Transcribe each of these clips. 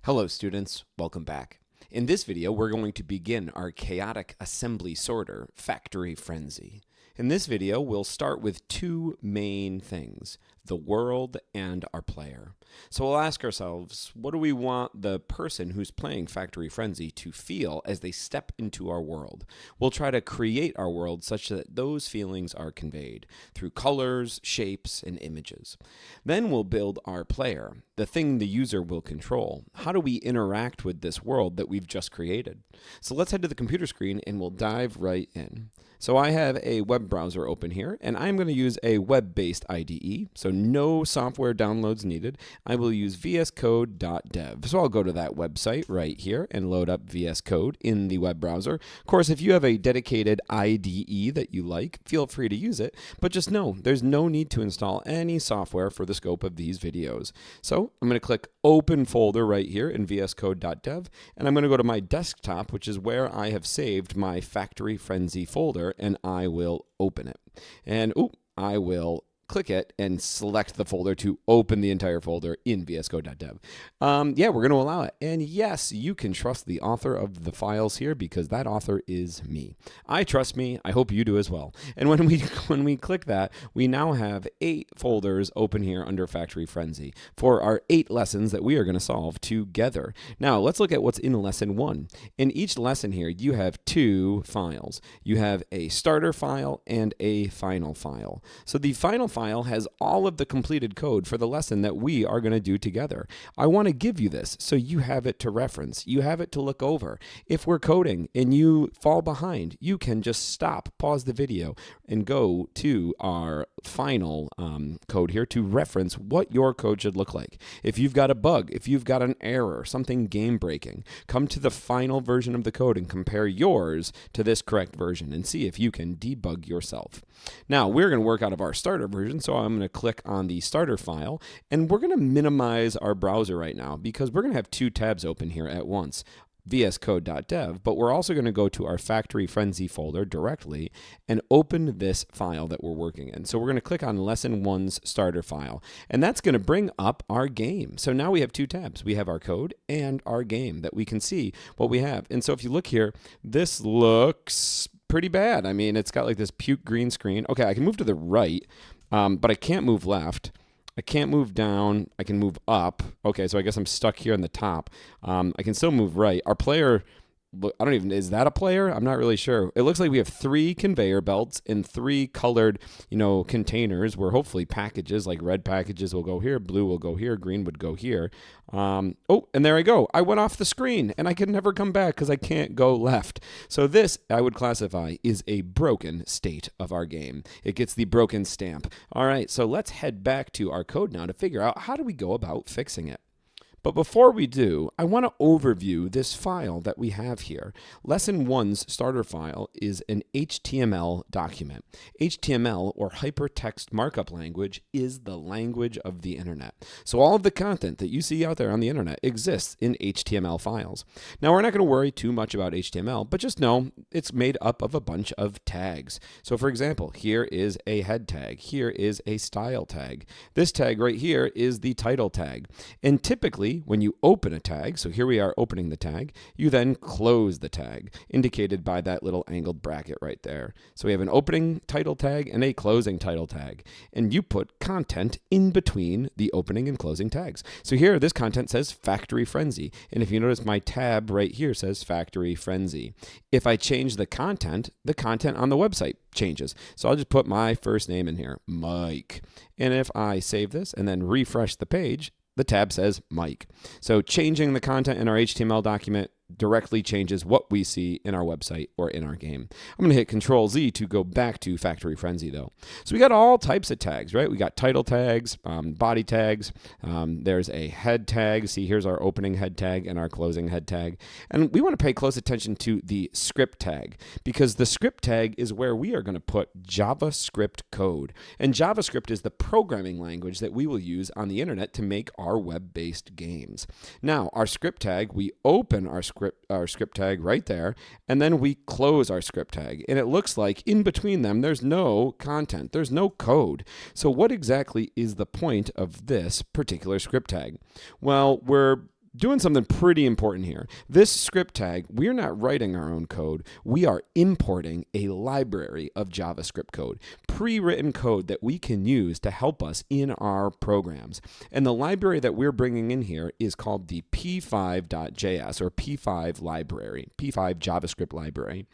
Hello students, welcome back. In this video, we're going to begin our chaotic assembly sorter, Factory Frenzy. In this video, we'll start with two main things, the world and our player. So we'll ask ourselves, what do we want the person who's playing Factory Frenzy to feel as they step into our world? We'll try to create our world such that those feelings are conveyed through colors, shapes, and images. Then we'll build our player, the thing the user will control. How do we interact with this world that we've just created? So let's head to the computer screen and we'll dive right in. So I have a web browser open here, and I'm going to use a web-based IDE, so no software downloads needed. I will use vscode.dev. So I'll go to that website right here and load up VS Code in the web browser. Of course, if you have a dedicated IDE that you like, feel free to use it, but just know there's no need to install any software for the scope of these videos. So I'm going to click Open Folder right here in vscode.dev, and I'm going to go to my desktop, which is where I have saved my Factory Frenzy folder, and I will open it. And I will click it and select the folder to open the entire folder in vscode.dev. Yeah, we're going to allow it. And yes, you can trust the author of the files here because that author is me. I trust me. I hope you do as well. And when we click that, we now have 8 folders open here under Factory Frenzy for our 8 lessons that we are going to solve together. Now, let's look at what's in lesson 1. In each lesson here, you have 2 files. You have a starter file and a final file. So the final file has all of the completed code for the lesson that we are going to do together. I want to give you this so you have it to reference. You have it to look over. If we're coding and you fall behind, you can just stop, pause the video, and go to our final code here to reference what your code should look like. If you've got a bug, if you've got an error, something game breaking, come to the final version of the code and compare yours to this correct version and see if you can debug yourself. Now, we're going to work out of our starter version, so I'm going to click on the starter file, and we're going to minimize our browser right now because we're going to have 2 tabs open here at once. vscode.dev, but we're also going to go to our Factory Frenzy folder directly and open this file that we're working in. So we're going to click on lesson 1's starter file, and that's going to bring up our game. So now we have 2 tabs. We have our code and our game that we can see what we have. And so if you look here, this looks pretty bad. I mean, it's got like this puke green screen. Okay, I can move to the right, but I can't move left. I can't move down. I can move up. Okay, so I guess I'm stuck here on the top. I can still move right. Our player, I don't even, is that a player? I'm not really sure. It looks like we have 3 conveyor belts and 3 colored, containers where hopefully packages, like red packages will go here, blue will go here, green would go here. And there I go. I went off the screen and I can never come back because I can't go left. So this, I would classify, is a broken state of our game. It gets the broken stamp. All right, so let's head back to our code now to figure out how do we go about fixing it. But before we do, I want to overview this file that we have here. Lesson 1's starter file is an HTML document. HTML, or hypertext markup language, is the language of the internet. So all of the content that you see out there on the internet exists in HTML files. Now, we're not going to worry too much about HTML, but just know it's made up of a bunch of tags. So for example, here is a head tag. Here is a style tag. This tag right here is the title tag. And typically, when you open a tag, so here we are opening the tag, you then close the tag, indicated by that little angled bracket right there. So we have an opening title tag and a closing title tag, and you put content in between the opening and closing tags. So here, this content says Factory Frenzy, and if you notice, my tab right here says Factory Frenzy. If I change the content on the website changes. So I'll just put my first name in here, Mike. And if I save this and then refresh the page, the tab says Mike. So changing the content in our HTML document directly changes what we see in our website or in our game. I'm going to hit Control-Z to go back to Factory Frenzy though. So we got all types of tags, right? We got title tags, body tags, there's a head tag. See, here's our opening head tag and our closing head tag. And we want to pay close attention to the script tag because the script tag is where we are going to put JavaScript code. And JavaScript is the programming language that we will use on the internet to make our web-based games. Now, our script tag, we open our script tag right there, and then we close our script tag. And it looks like in between them, there's no content, there's no code. So what exactly is the point of this particular script tag? Well, we're doing something pretty important here. This script tag, we're not writing our own code. We are importing a library of JavaScript code, pre-written code that we can use to help us in our programs. And the library that we're bringing in here is called the p5.js or p5 library, p5 JavaScript library.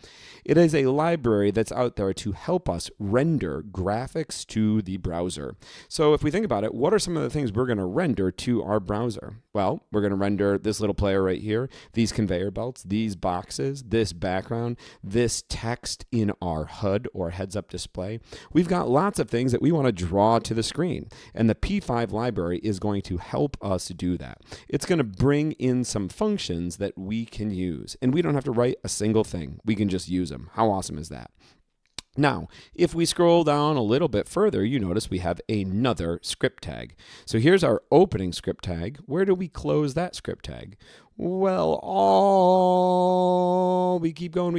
It is a library that's out there to help us render graphics to the browser. So if we think about it, what are some of the things we're going to render to our browser? Well, we're going to render this little player right here, these conveyor belts, these boxes, this background, this text in our HUD or heads-up display. We've got lots of things that we want to draw to the screen, and the P5 library is going to help us do that. It's going to bring in some functions that we can use, and we don't have to write a single thing. We can just use them. How awesome is that? Now, if we scroll down a little bit further, you notice we have another script tag. So here's our opening script tag. Where do we close that script tag? Well, we keep going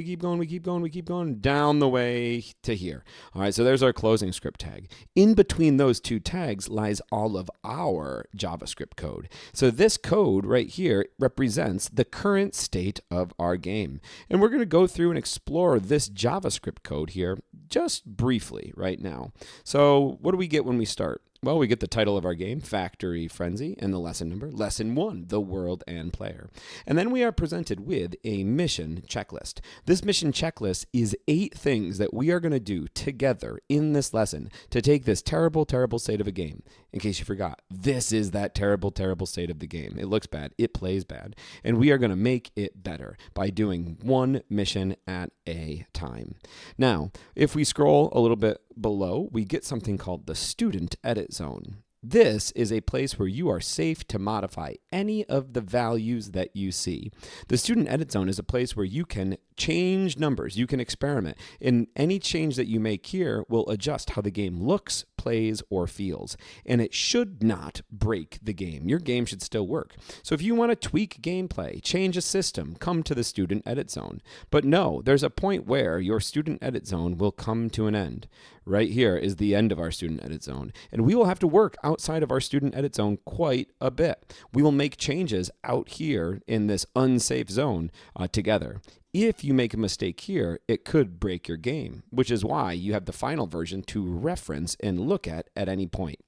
down the way to here. All right, so there's our closing script tag. In between those two tags lies all of our JavaScript code. So this code right here represents the current state of our game. And we're going to go through and explore this JavaScript code here just briefly right now. So what do we get when we start? Well, we get the title of our game, Factory Frenzy, and the lesson number, Lesson 1, The World and Player. And then we are presented with a mission checklist. This mission checklist is 8 things that we are going to do together in this lesson to take this terrible, terrible state of a game. In case you forgot, this is that terrible, terrible state of the game. It looks bad. It plays bad. And we are going to make it better by doing one mission at a time. Now, if we scroll a little bit below, we get something called the Student Edit Zone. This is a place where you are safe to modify any of the values that you see. The Student Edit Zone is a place where you can change numbers, you can experiment, and any change that you make here will adjust how the game looks, plays, or feels. And it should not break the game. Your game should still work. So if you want to tweak gameplay, change a system, come to the Student Edit Zone. But no, there's a point where your Student Edit Zone will come to an end. Right here is the end of our Student Edit Zone. And we will have to work outside of our Student Edit Zone quite a bit. We will make changes out here in this unsafe zone together. If you make a mistake here, it could break your game, which is why you have the final version to reference and look at any point.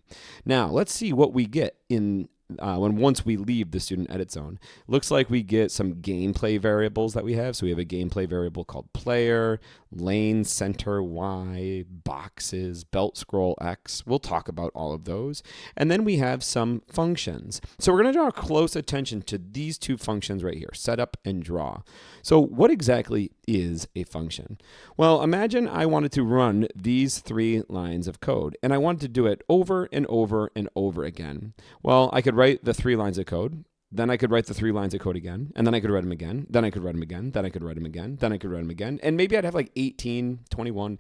Now, let's see what we get in once we leave the Student Edit Zone. Looks like we get some gameplay variables that we have. So we have a gameplay variable called player, lane center Y, boxes, belt scroll X. We'll talk about all of those. And then we have some functions. So we're going to draw close attention to these 2 functions right here, setup and draw. So what exactly is a function? Well, imagine I wanted to run these 3 lines of code, and I wanted to do it over and over and over again. Well, I could write the 3 lines of code, then I could write the 3 lines of code again, and then I could write them again, then I could write them again, then I could write them again, then I could write them again, and maybe I'd have like 18, 21,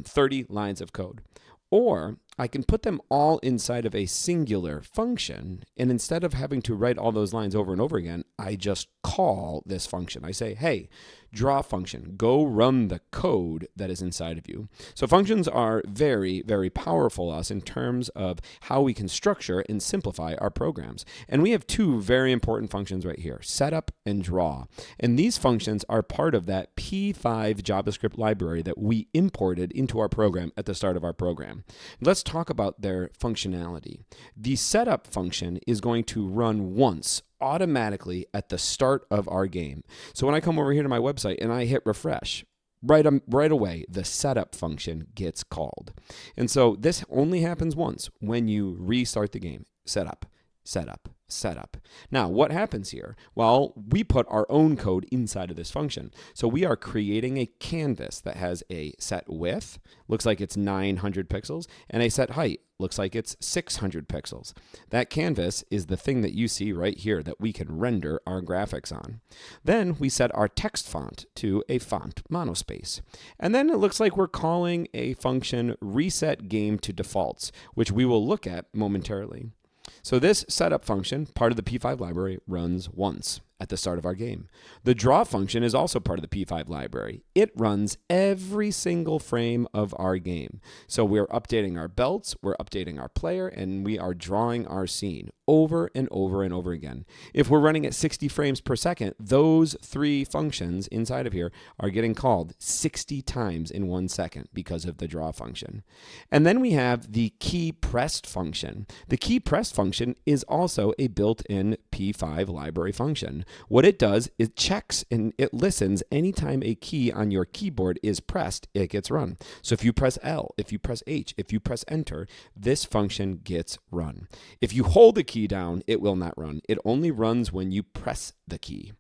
30 lines of code. Or I can put them all inside of a singular function, and instead of having to write all those lines over and over again, I just call this function. I say, hey, draw function, go run the code that is inside of you. So functions are very, very powerful us in terms of how we can structure and simplify our programs. And we have 2 very important functions right here, setup and draw. And these functions are part of that P5 JavaScript library that we imported into our program at the start of our program. Let's talk about their functionality. The setup function is going to run once automatically at the start of our game. So when I come over here to my website and I hit refresh, right away, the setup function gets called. And so this only happens once when you restart the game. Setup, setup, setup. Now, what happens here? Well, we put our own code inside of this function. So we are creating a canvas that has a set width, looks like it's 900 pixels, and a set height, looks like it's 600 pixels. That canvas is the thing that you see right here that we can render our graphics on. Then we set our text font to a font monospace. And then it looks like we're calling a function reset game to defaults, which we will look at momentarily. So this setup function, part of the P5 library, runs once at the start of our game. The draw function is also part of the P5 library. It runs every single frame of our game. So we're updating our belts, we're updating our player, and we are drawing our scene over and over and over again. If we're running at 60 frames per second, those three functions inside of here are getting called 60 times in 1 second because of the draw function. And then we have the key pressed function. The key pressed function is also a built-in P5 library function. What it does, it checks and it listens anytime a key on your keyboard is pressed, it gets run. So if you press L, if you press H, if you press enter, this function gets run. If you hold the key down, it will not run. It only runs when you press the key.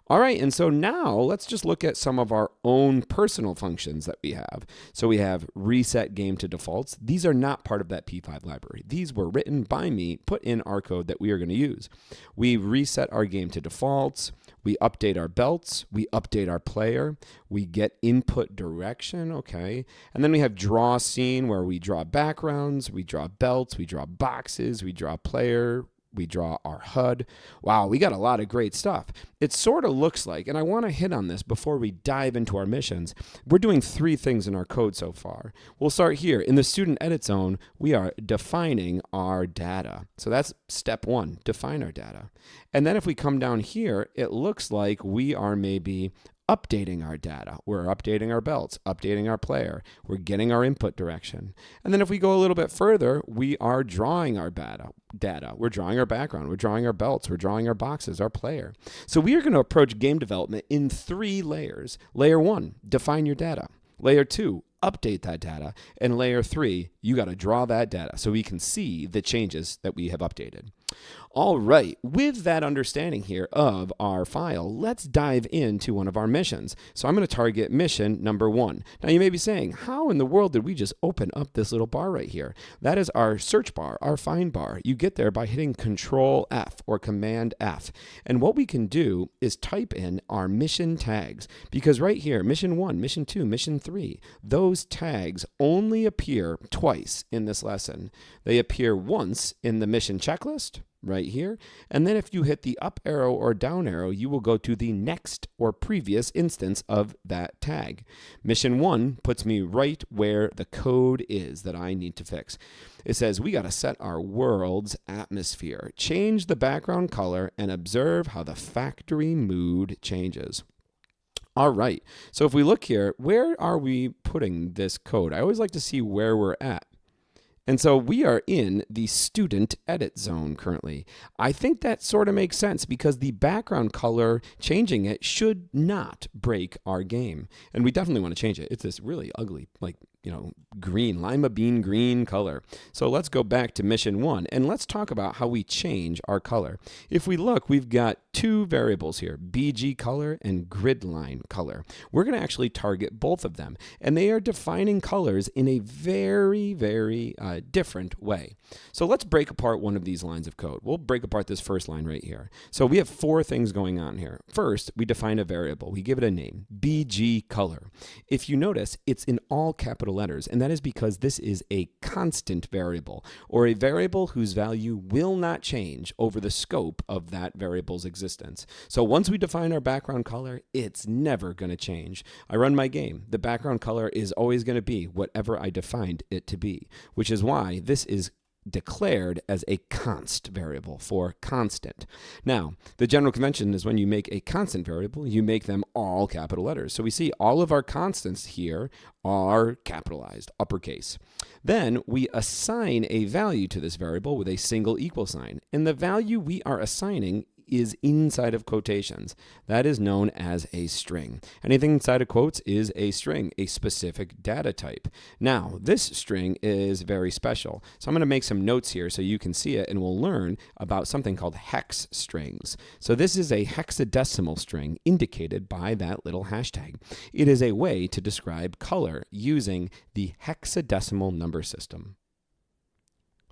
All right, and so now let's just look at some of our own personal functions that we have. So we have reset game to defaults. These are not part of that P5 library. These were written by me, put in our code that we are going to use. We reset our game to defaults. We update our belts. We update our player. We get input direction, okay. And then we have draw scene where we draw backgrounds, we draw belts, we draw boxes, we draw player, we draw our HUD. Wow, we got a lot of great stuff. It sort of looks like, and I want to hit on this before we dive into our missions, we're doing 3 things in our code so far. We'll start here. In the student edit zone, we are defining our data. So that's step 1, define our data. And then if we come down here, it looks like we are maybe updating our data. We're updating our belts, updating our player. We're getting our input direction. And then if we go a little bit further, we are drawing our data. We're drawing our background. We're drawing our belts. We're drawing our boxes, our player. So we are going to approach game development in 3 layers. Layer 1, define your data. Layer 2, update that data. And layer 3, you got to draw that data so we can see the changes that we have updated. All right, with that understanding here of our file, let's dive into one of our missions. So I'm going to target mission number 1. Now you may be saying, how in the world did we just open up this little bar right here? That is our search bar, our find bar. You get there by hitting Control F or Command F. And what we can do is type in our mission tags, because right here, mission 1, mission 2, mission 3, those tags only appear twice in this lesson. They appear once in the mission checklist, right here. And then if you hit the up arrow or down arrow, you will go to the next or previous instance of that tag. Mission 1 puts me right where the code is that I need to fix. It says we got to set our world's atmosphere, change the background color, and observe how the factory mood changes. All right, so if we look here, where are we putting this code? I always like to see where we're at. And so we are in the student edit zone currently. I think that sort of makes sense because the background color, changing it should not break our game. And we definitely want to change it. It's this really ugly, like, green, lima bean green color. So let's go back to mission 1 and let's talk about how we change our color. If we look, we've got 2 variables here, BG color and grid line color. We're going to actually target both of them, and they are defining colors in a very, very different way. So let's break apart one of these lines of code. We'll break apart this first line right here. So we have 4 things going on here. First, we define a variable. We give it a name, BG color. If you notice, it's in all capital letters, and that is because this is a constant variable, or a variable whose value will not change over the scope of that variable's existence. So once we define our background color, it's never going to change. I run my game. The background color is always going to be whatever I defined it to be, which is why this is declared as a const variable for constant. Now, the general convention is when you make a constant variable, you make them all capital letters. So we see all of our constants here are capitalized, uppercase. Then we assign a value to this variable with a single equal sign, and the value we are assigning is inside of quotations. That is known as a string. Anything inside of quotes is a string, a specific data type. Now, this string is very special. So I'm going to make some notes here so you can see it, and we'll learn about something called hex strings. So this is a hexadecimal string indicated by that little hashtag. It is a way to describe color using the hexadecimal number system.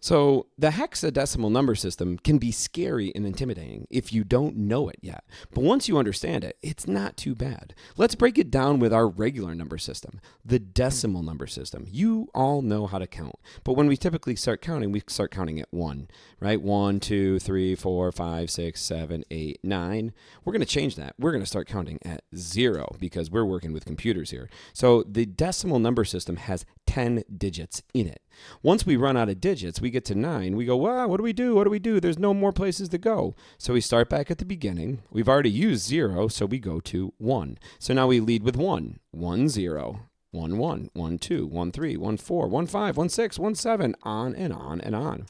So the hexadecimal number system can be scary and intimidating if you don't know it yet. But once you understand it, it's not too bad. Let's break it down with our regular number system, the decimal number system. You all know how to count. But when we typically start counting, we start counting at 1, right? 1, 2, 3, 4, 5, 6, 7, 8, 9. We're going to change that. We're going to start counting at 0 because we're working with computers here. So the decimal number system has 10 digits in it. Once we run out of digits, we get to 9. We go, wow, what do we do? What do we do? There's no more places to go. So we start back at the beginning. We've already used 0, so we go to 1. So now we lead with 1, 1, 0. 1, 1, 1, 2, 1, 3, 1, 4, 1, 5, 1, 6, 1, 7, on and on and on.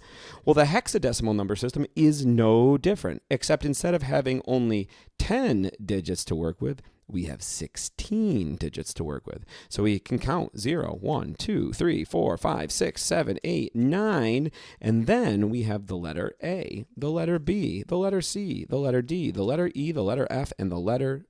Well, the hexadecimal number system is no different, except instead of having only 10 digits to work with, we have 16 digits to work with. So we can count 0, 1, 2, 3, 4, 5, 6, 7, 8, 9, and then we have the letter A, the letter B, the letter C, the letter D, the letter E, the letter F, and the letter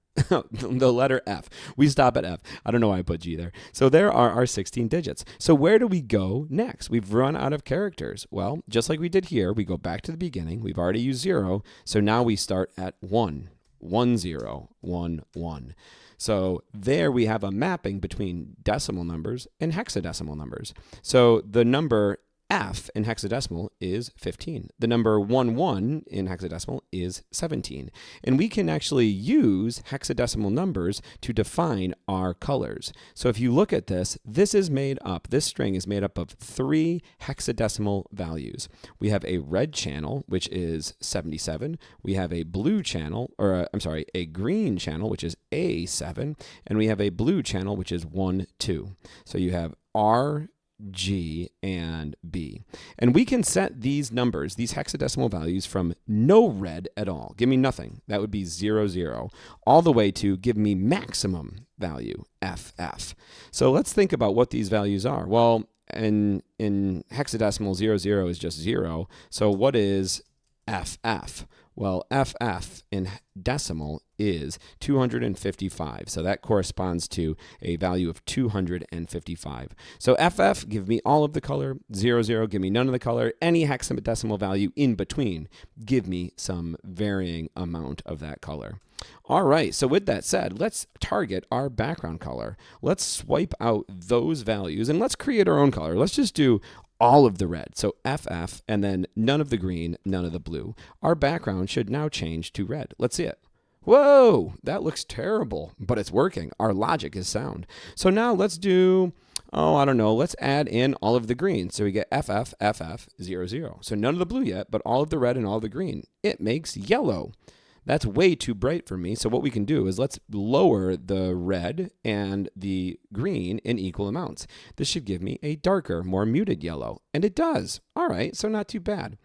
the letter F. We stop at F. I don't know why I put G there. So there are our 16 digits. So where do we go next? We've run out of characters. Well, just like we did here, we go back to the beginning. We've already used 0. So now we start at 1. 1, 0, 1, 1. So there we have a mapping between decimal numbers and hexadecimal numbers. So the number F in hexadecimal is 15. The number 1, 1 in hexadecimal is 17. And we can actually use hexadecimal numbers to define our colors. So if you look at this, this string is made up of 3 hexadecimal values. We have a red channel, which is 77. We have a blue channel, a green channel, which is A7. And we have a blue channel, which is 1, 2. So you have R, G, and B. And we can set these numbers, these hexadecimal values, from no red at all. Give me nothing. That would be 0, 0. All the way to give me maximum value, FF. So let's think about what these values are. Well, in hexadecimal, 0, 0 is just 0. So what is FF? Well, FF in decimal is 255. So that corresponds to a value of 255. So FF, give me all of the color. 0, 0, give me none of the color. Any hexadecimal value in between, give me some varying amount of that color. All right, so with that said, let's target our background color. Let's swipe out those values and let's create our own color. Let's just do all of the red. So FF, and then none of the green, none of the blue. Our background should now change to red. Let's see it. Whoa, that looks terrible, but it's working. Our logic is sound. So now let's do, let's add in all of the green. So we get FF, 0, 0. So none of the blue yet, but all of the red and all of the green. It makes yellow. That's way too bright for me. So what we can do is let's lower the red and the green in equal amounts. This should give me a darker, more muted yellow. And it does. All right, so not too bad.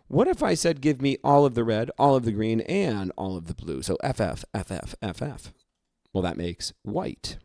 What if I said give me all of the red, all of the green, and all of the blue? So FF, FF, FF. Well, that makes white.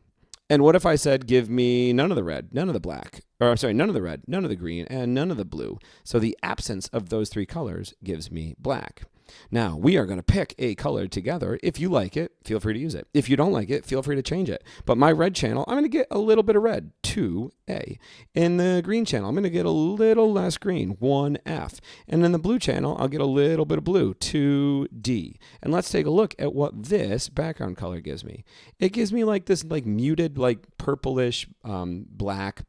And what if I said give me none of the red, none of the black, none of the red, none of the green, and none of the blue? So the absence of those 3 colors gives me black. Now, we are going to pick a color together. If you like it, feel free to use it. If you don't like it, feel free to change it. But my red channel, I'm going to get a little bit of red, 2A. In the green channel, I'm going to get a little less green, 1F. And in the blue channel, I'll get a little bit of blue, 2D. And let's take a look at what this background color gives me. It gives me like this muted, purplish, black,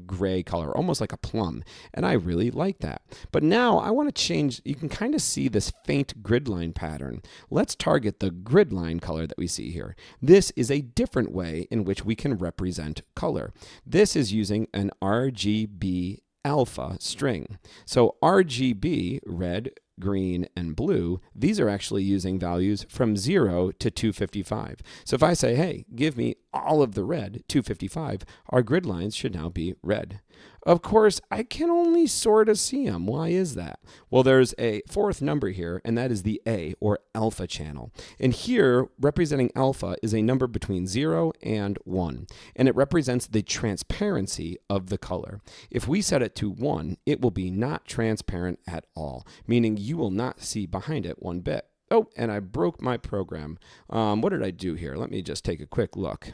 gray color, almost like a plum. And I really like that. But now I want to change, you can kind of see this faint grid line pattern. Let's target the grid line color that we see here. This is a different way in which we can represent color. This is using an RGB alpha string. So RGB, red, green, and blue, these are actually using values from 0 to 255. So if I say, hey, give me all of the red, 255, our grid lines should now be red. Of course, I can only sort of see them. Why is that? Well, there's a 4th number here, and that is the A, or alpha channel. And here, representing alpha is a number between 0 and 1, and it represents the transparency of the color. If we set it to 1, it will be not transparent at all, meaning you will not see behind it one bit. Oh, and I broke my program. What did I do here? Let me just take a quick look.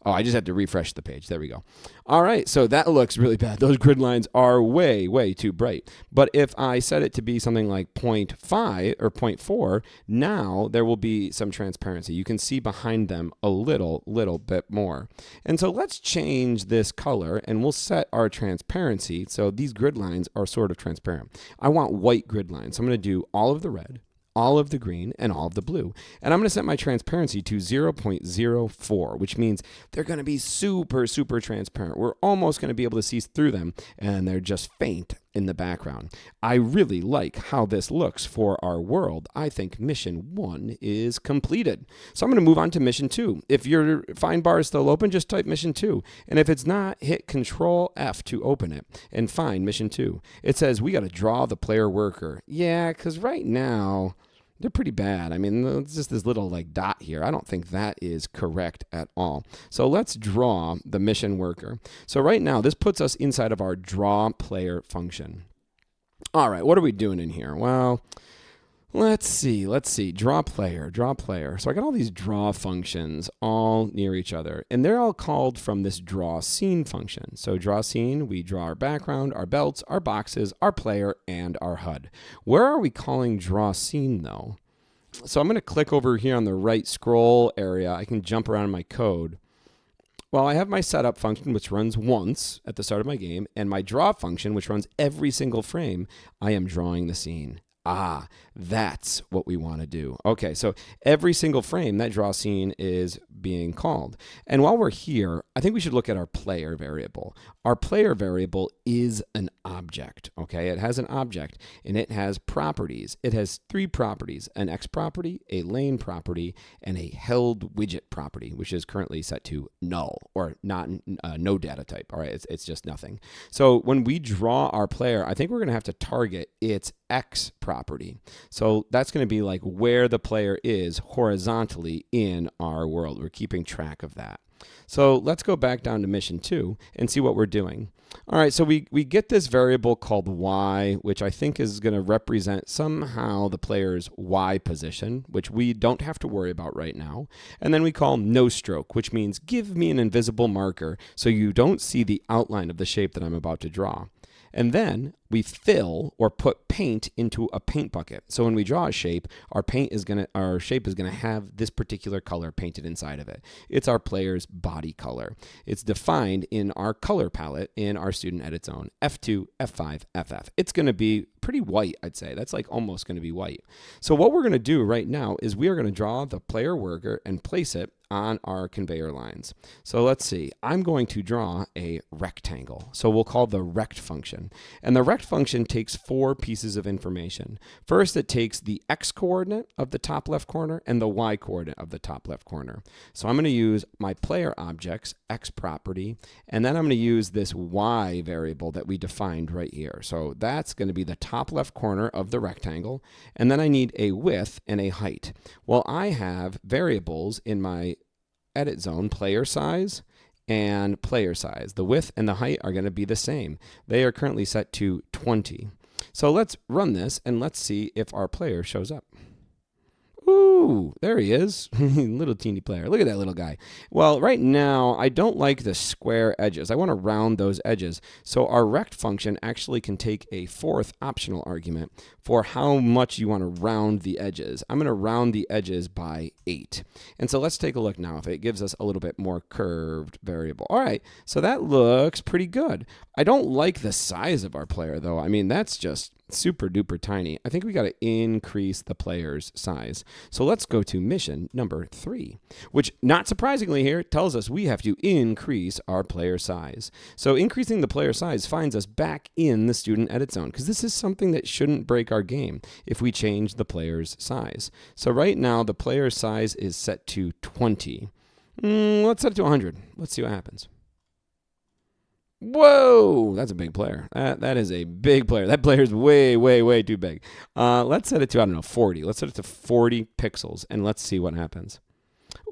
Oh, I just had to refresh the page. There we go. All right, so that looks really bad. Those grid lines are way, way too bright. But if I set it to be something like 0.5 or 0.4, now there will be some transparency. You can see behind them a little bit more. And so let's change this color, and we'll set our transparency so these grid lines are sort of transparent. I want white grid lines. So I'm going to do all of the red, all of the green and all of the blue. And I'm going to set my transparency to 0.04, which means they're going to be super, super transparent. We're almost going to be able to see through them, and they're just faint in the background. I really like how this looks for our world. I think mission 1 is completed. So I'm going to move on to mission 2. If your find bar is still open, just type mission 2. And if it's not, hit Control F to open it and find mission 2. It says we got to draw the player worker. Yeah, because right now they're pretty bad. I mean, it's just this little like dot here. I don't think that is correct at all. So let's draw the mission worker. So right now, this puts us inside of our draw player function. All right, what are we doing in here? Well, let's see. Draw player. So I got all these draw functions all near each other, and they're all called from this draw scene function. So draw scene, we draw our background, our belts, our boxes, our player, and our HUD. Where are we calling draw scene though? So I'm going to click over here on the right scroll area. I can jump around in my code. Well, I have my setup function, which runs once at the start of my game, and my draw function, which runs every single frame. I am drawing the scene. Ah, that's what we want to do. Okay, so every single frame, that draw scene is being called. And while we're here, I think we should look at our player variable. Our player variable is an object, okay? It has an object, and it has properties. It has 3 properties, an X property, a lane property, and a held widget property, which is currently set to null, or not no data type, all right? It's just nothing. So when we draw our player, I think we're going to have to target its X property. So that's going to be like where the player is horizontally in our world. We're keeping track of that. So let's go back down to mission 2 and see what we're doing. All right, so we get this variable called y, which I think is going to represent somehow the player's y position, which we don't have to worry about right now. And then we call no stroke, which means give me an invisible marker so you don't see the outline of the shape that I'm about to draw. And then we fill or put paint into a paint bucket. So when we draw a shape, our shape is gonna have this particular color painted inside of it. It's our player's body color. It's defined in our color palette in our student edit zone, F2, F5, FF. It's gonna be pretty white, I'd say. That's like almost gonna be white. So what we're gonna do right now is we are gonna draw the player worker and place it on our conveyor lines. So let's see, I'm going to draw a rectangle. So we'll call the rect function. And the rect function takes 4 pieces of information. First, it takes the X coordinate of the top left corner and the Y coordinate of the top left corner. So I'm going to use my player object's X property, and then I'm going to use this Y variable that we defined right here. So that's going to be the top left corner of the rectangle, and then I need a width and a height. Well, I have variables in my edit zone, player size and player size. The width and the height are going to be the same. They are currently set to 20. So let's run this and let's see if our player shows up. Ooh, there he is. Little teeny player. Look at that little guy. Well, right now, I don't like the square edges. I want to round those edges. So our rect function actually can take a 4th optional argument for how much you want to round the edges. I'm going to round the edges by 8. And so let's take a look now if it gives us a little bit more curved variable. All right, so that looks pretty good. I don't like the size of our player, though. I mean, that's just super duper tiny. I think we got to increase the player's size. So let's go to mission number 3, which not surprisingly here tells us we have to increase our player size. So increasing the player size finds us back in the student edit zone, because this is something that shouldn't break our game if we change the player's size. So right now the player size is set to 20. Let's set it to 100. Let's see what happens. Whoa, that's a big player. That is a big player. That player is way, way, way too big. Let's set it to, I don't know, 40. Let's set it to 40 pixels, and let's see what happens.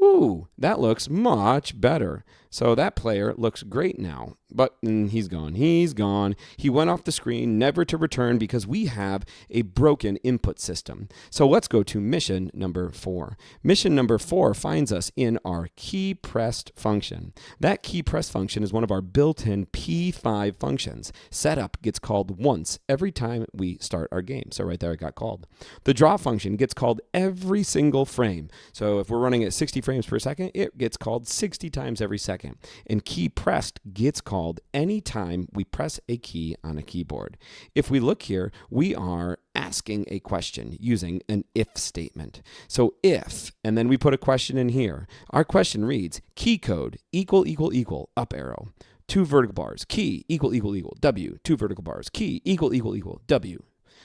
Ooh, that looks much better. So that player looks great now, but he's gone. He's gone. He went off the screen, never to return, because we have a broken input system. So let's go to mission number 4. Mission number 4 finds us in our key pressed function. That key pressed function is one of our built-in P5 functions. Setup gets called once every time we start our game. So right there it got called. The draw function gets called every single frame. So if we're running at 60 frames per second, it gets called 60 times every second. second. And key pressed gets called anytime we press a key on a keyboard. If we look here, we are asking a question using an if statement. So if, and then we put a question in here. Our question reads, key code equal, up arrow, 2 vertical bars, key equal, W, 2 vertical bars, key equal, W.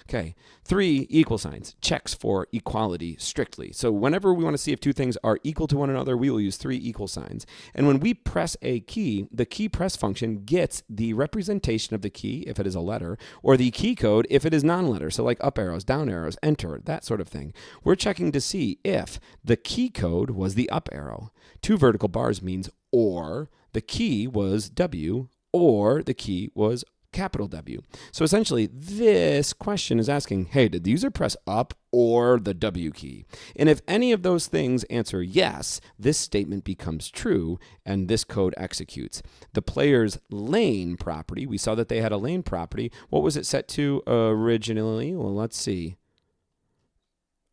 Okay, 3 equal signs, checks for equality strictly. So whenever we want to see if two things are equal to one another, we will use 3 equal signs. And when we press a key, the key press function gets the representation of the key if it is a letter, or the key code if it is non-letter. So like up arrows, down arrows, enter, that sort of thing. We're checking to see if the key code was the up arrow. 2 vertical bars means or the key was W, or the key was capital W. So essentially, this question is asking, hey, did the user press up or the W key? And if any of those things answer yes, this statement becomes true and this code executes. The player's lane property, we saw that they had a lane property. What was it set to originally? Well, let's see.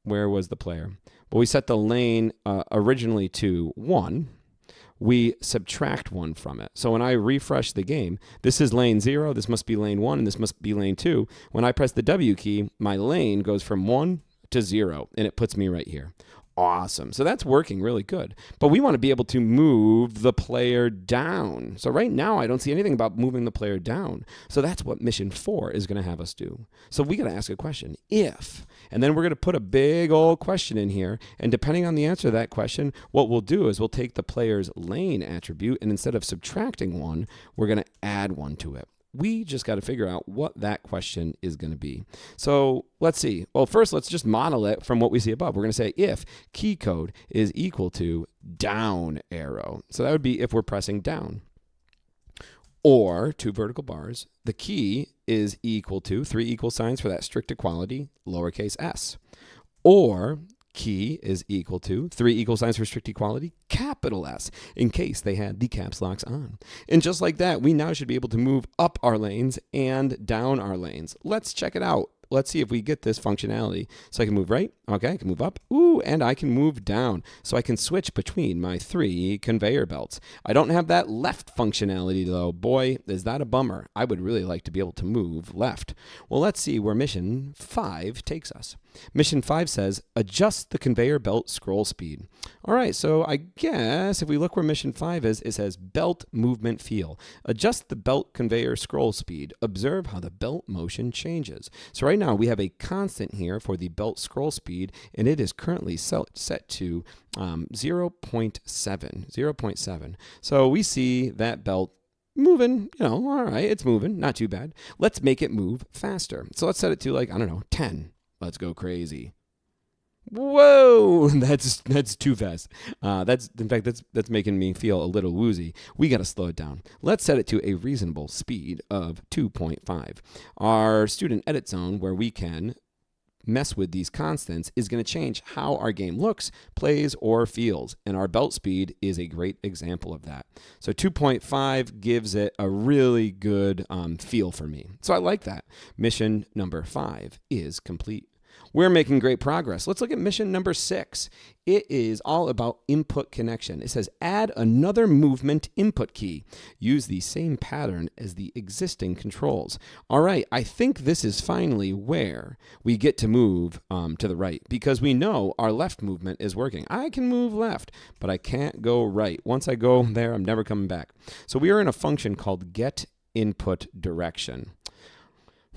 Where was the player? Well, we set the lane originally to 1. We subtract 1 from it. So when I refresh the game, this is lane 0, this must be lane 1, and this must be lane 2. When I press the W key, my lane goes from 1 to 0, and it puts me right here. Awesome. So that's working really good. But we want to be able to move the player down. So right now, I don't see anything about moving the player down. So that's what mission 4 is going to have us do. So we got to ask a question, if, and then we're going to put a big old question in here. And depending on the answer to that question, what we'll do is we'll take the player's lane attribute, and instead of subtracting 1, we're going to add 1 to it. We just got to figure out what that question is going to be. So let's see. Well, first, let's just model it from what we see above. We're going to say if key code is equal to down arrow. So that would be if we're pressing down. Or 2 vertical bars, the key is equal to 3 equal signs for that strict equality, lowercase s. Or key is equal to 3 equal signs for strict equality, capital S, in case they had the caps locks on. And just like that, we now should be able to move up our lanes and down our lanes. Let's check it out. Let's see if we get this functionality. So I can move right, okay, I can move up, ooh, and I can move down. So I can switch between my 3 conveyor belts. I don't have that left functionality though. Boy, is that a bummer. I would really like to be able to move left. Well, let's see where mission 5 takes us. Mission 5 says, adjust the conveyor belt scroll speed. All right, so I guess if we look where mission 5 is, it says belt movement feel. Adjust the belt conveyor scroll speed. Observe how the belt motion changes. So right now we have a constant here for the belt scroll speed, and it is currently set to 0.7. So we see that belt moving, all right, it's moving, not too bad. Let's make it move faster. So let's set it to like, I don't know, 10. Let's go crazy. Whoa, that's too fast. In fact, that's making me feel a little woozy. We got to slow it down. Let's set it to a reasonable speed of 2.5. Our student edit zone, where we can mess with these constants, is going to change how our game looks, plays, or feels. And our belt speed is a great example of that. So 2.5 gives it a really good feel for me. So I like that. Mission number 5 is complete. We're making great progress. Let's look at mission number 6. It is all about input connection. It says add another movement input key. Use the same pattern as the existing controls. All right, I think this is finally where we get to move to the right, because we know our left movement is working. I can move left, but I can't go right. Once I go there, I'm never coming back. So we are in a function called get input direction.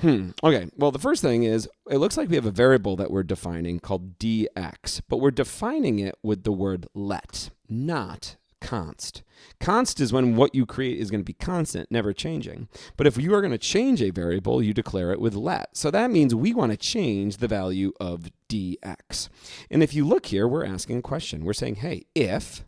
Okay, well, the first thing is, it looks like we have a variable that we're defining called dx, but we're defining it with the word let, not const. Const is when what you create is going to be constant, never changing. But if you are going to change a variable, you declare it with let. So that means we want to change the value of dx. And if you look here, we're asking a question. We're saying, hey, if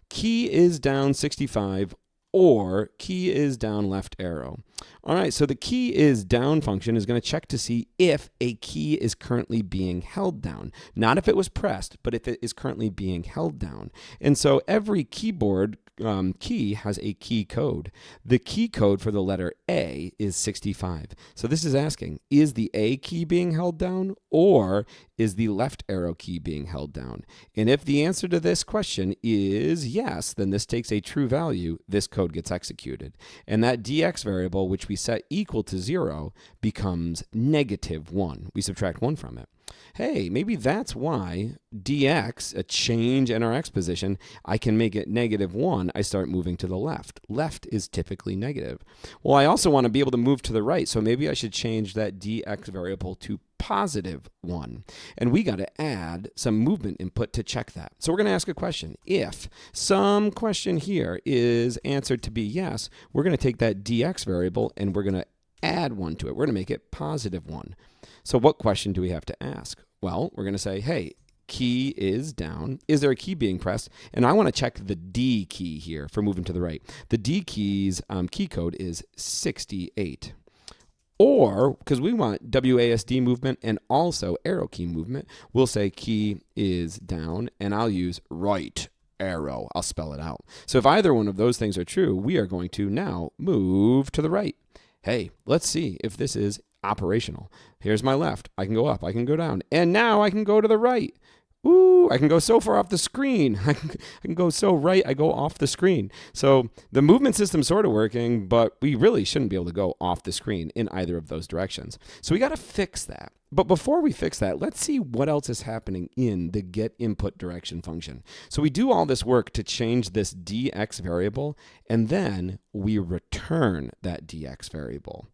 key is down 65 or key is down left arrow. All right, so the key is down function is going to check to see if a key is currently being held down. Not if it was pressed, but if it is currently being held down. And so every keyboard key has a key code. The key code for the letter A is 65. So this is asking, is the A key being held down or is the left arrow key being held down? And if the answer to this question is yes, then this takes a true value. This code gets executed. And that dx variable, which we set equal to 0, becomes -1. We subtract 1 from it. Hey, maybe that's why dx, a change in our x position, I can make it -1. I start moving to the left. Left is typically negative. Well, I also want to be able to move to the right, so maybe I should change that dx variable to +1. And we got to add some movement input to check that. So we're going to ask a question. If some question here is answered to be yes, we're going to take that dx variable and we're going to add 1 to it. We're going to make it +1. So what question do we have to ask? Well, we're going to say, hey, key is down. Is there a key being pressed? And I want to check the D key here for moving to the right. The D key's key code is 68. Or, because we want WASD movement and also arrow key movement, we'll say key is down, and I'll use right arrow. I'll spell it out. So if either one of those things are true, we are going to now move to the right. Hey, let's see if this is operational. Here's my left. I can go up. I can go down. And now I can go to the right. Ooh, I can go so far off the screen. I can go so right, I go off the screen. So the movement system's sort of working, but we really shouldn't be able to go off the screen in either of those directions. So we got to fix that. But before we fix that, let's see what else is happening in the getInputDirection function. So we do all this work to change this dx variable, and then we return that dx variable.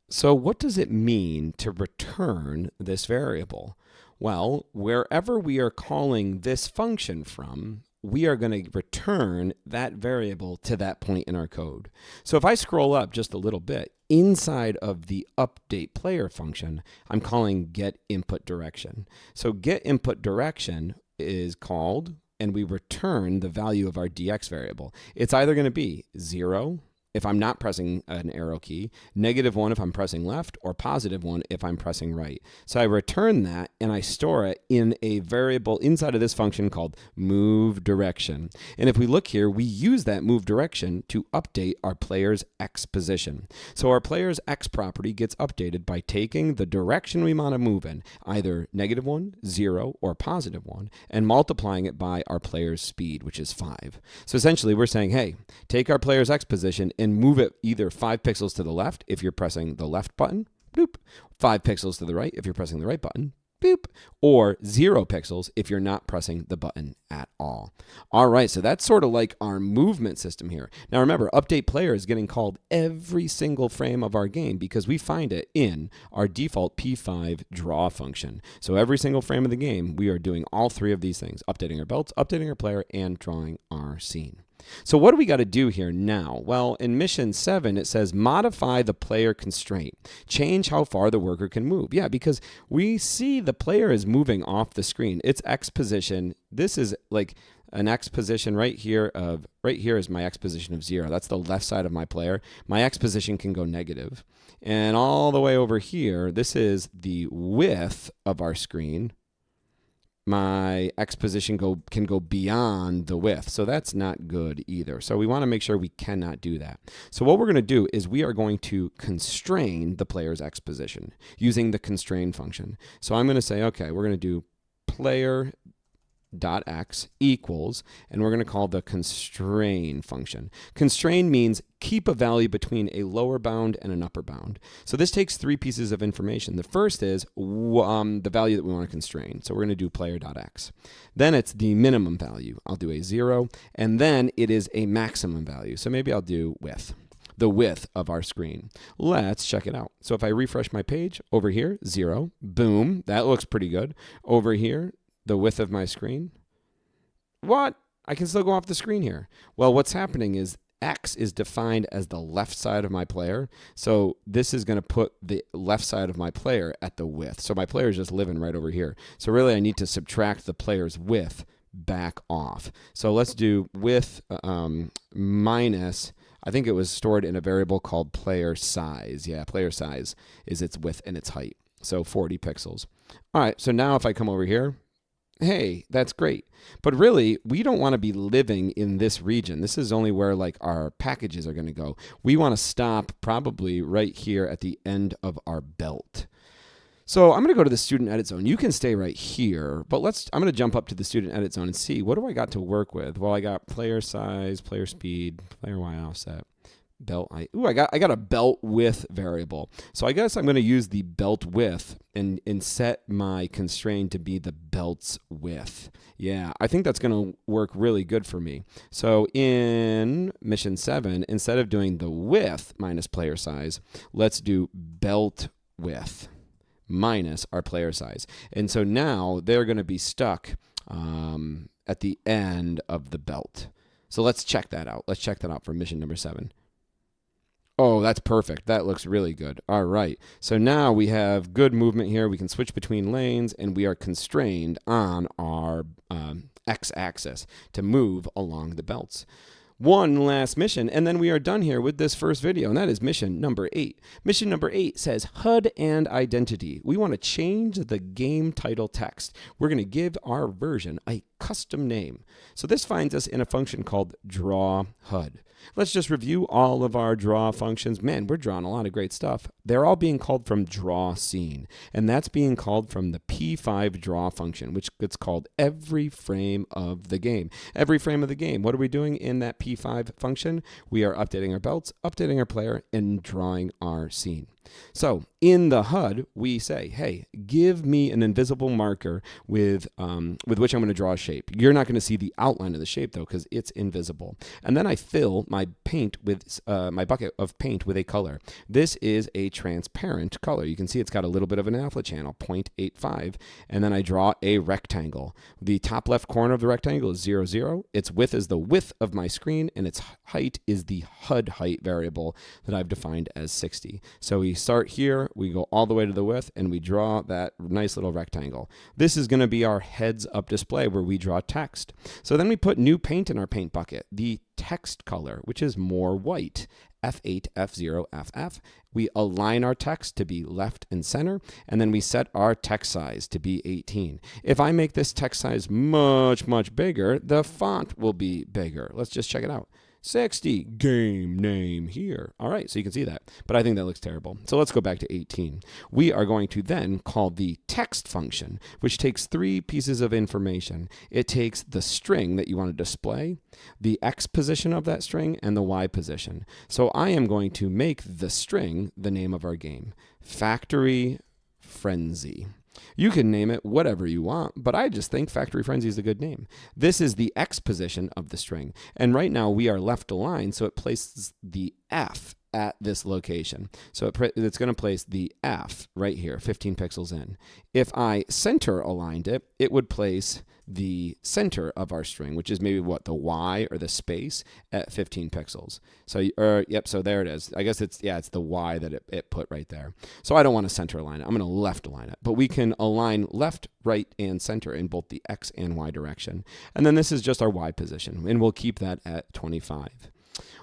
So what does it mean to return this variable? Well, wherever we are calling this function from, we are going to return that variable to that point in our code. So if I scroll up just a little bit, inside of the updatePlayer function, I'm calling getInputDirection. So getInputDirection is called, and we return the value of our dx variable. It's either going to be 0, if I'm not pressing an arrow key, -1 if I'm pressing left, or +1 if I'm pressing right. So I return that and I store it in a variable inside of this function called moveDirection. And if we look here, we use that moveDirection to update our player's x position. So our player's x property gets updated by taking the direction we want to move in, either -1, 0, or +1, and multiplying it by our player's speed, which is 5. So essentially we're saying, hey, take our player's x position and move it either 5 pixels to the left if you're pressing the left button, boop, 5 pixels to the right if you're pressing the right button, boop, or 0 pixels if you're not pressing the button at all. All right, so that's sort of like our movement system here. Now remember, updatePlayer is getting called every single frame of our game because we find it in our default P5 draw function. So every single frame of the game, we are doing all 3 of these things, updating our belts, updating our player, and drawing our scene. So what do we got to do here now? Well, in mission 7, it says modify the player constraint. Change how far the worker can move. Yeah, because we see the player is moving off the screen. Its X position, this is like an X position right here is my X position of 0. That's the left side of my player. My X position can go negative. And all the way over here, this is the width of our screen. My X position can go beyond the width. So that's not good either. So we want to make sure we cannot do that. So what we're going to do is we are going to constrain the player's X position using the constrain function. So I'm going to say, okay, we're going to do player.x equals, and we're going to call the constrain function. Constrain means keep a value between a lower bound and an upper bound. So this takes 3 pieces of information. The first is the value that we want to constrain. So we're going to do player.x. Then it's the minimum value. I'll do a 0. And then it is a maximum value. So maybe I'll do width. The width of our screen. Let's check it out. So if I refresh my page, over here, 0. Boom. That looks pretty good. Over here, the width of my screen. What? I can still go off the screen here. Well, what's happening is X is defined as the left side of my player. So this is going to put the left side of my player at the width. So my player is just living right over here. So really I need to subtract the player's width back off. So let's do width minus, I think it was stored in a variable called player size. Yeah, player size is its width and its height. So 40 pixels. All right, so now if I come over here, Hey, that's great. But really, we don't want to be living in this region. This is only where like our packages are going to go. We want to stop probably right here at the end of our belt. So I'm going to go to the student edit zone. You can stay right here, but I'm going to jump up to the student edit zone and see what do I got to work with. Well, I got player size, player speed, player Y offset, belt height. Ooh, I got a belt width variable. So I guess I'm going to use the belt width and set my constraint to be the belt's width. Yeah, I think that's going to work really good for me. So in mission 7, instead of doing the width minus player size, let's do belt width minus our player size. And so now they're going to be stuck at the end of the belt. So let's check that out. Let's check that out for mission number 7. Oh, that's perfect. That looks really good. All right. So now we have good movement here. We can switch between lanes, and we are constrained on our x-axis to move along the belts. One last mission, and then we are done here with this first video, and that is mission number 8. Mission number 8 says HUD and identity. We want to change the game title text. We're going to give our version a custom name. So this finds us in a function called draw HUD. Let's just review all of our draw functions. Man, we're drawing a lot of great stuff. They're all being called from draw scene, and that's being called from the P5 draw function, which gets called every frame of the game. Every frame of the game. What are we doing in that P5 function? We are updating our belts, updating our player, and drawing our scene. So in the HUD, we say, hey, give me an invisible marker with which I'm going to draw a shape. You're not going to see the outline of the shape, though, because it's invisible. And then I fill my paint with my bucket of paint with a color. This is a transparent color. You can see it's got a little bit of an alpha channel, 0.85. And then I draw a rectangle. The top left corner of the rectangle is 0, 0. Its width is the width of my screen, and its height is the HUD height variable that I've defined as 60. So we start here, we go all the way to the width, and we draw that nice little rectangle. This is going to be our heads-up display where we draw text. So then we put new paint in our paint bucket, the text color, which is more white, F8, F0, FF. We align our text to be left and center, and then we set our text size to be 18. If I make this text size much, much bigger, the font will be bigger. Let's just check it out. 60, game name here. All right, so you can see that, but I think that looks terrible. So let's go back to 18. We are going to then call the text function, which takes 3 pieces of information. It takes the string that you want to display, the X position of that string, and the Y position. So I am going to make the string the name of our game, Factory Frenzy. You can name it whatever you want, but I just think Factory Frenzy is a good name. This is the X position of the string. And right now we are left aligned, so it places the F at this location. So it's going to place the F right here, 15 pixels in. If I center aligned it, it would place the center of our string, which is maybe what, the Y or the space at 15 pixels. So, yep, so there it is. I guess it's the Y that it put right there. So I don't want to center align it. I'm going to left align it. But we can align left, right, and center in both the X and Y direction. And then this is just our Y position, and we'll keep that at 25.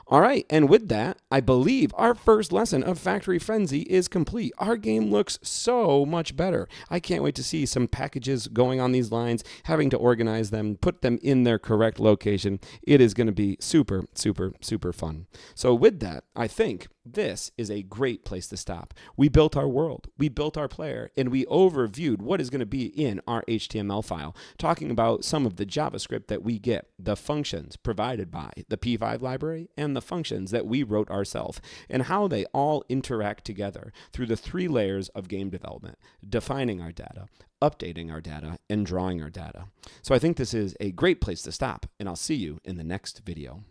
All right, and with that, I believe our first lesson of Factory Frenzy is complete. Our game looks so much better. I can't wait to see some packages going on these lines, having to organize them, put them in their correct location. It is going to be super, super, super fun. So with that, I think this is a great place to stop. We built our world, we built our player, and we overviewed what is going to be in our HTML file, talking about some of the JavaScript that we get, the functions provided by the P5 library, and the functions that we wrote ourselves, and how they all interact together through the 3 layers of game development, defining our data, updating our data, and drawing our data. So I think this is a great place to stop, and I'll see you in the next video.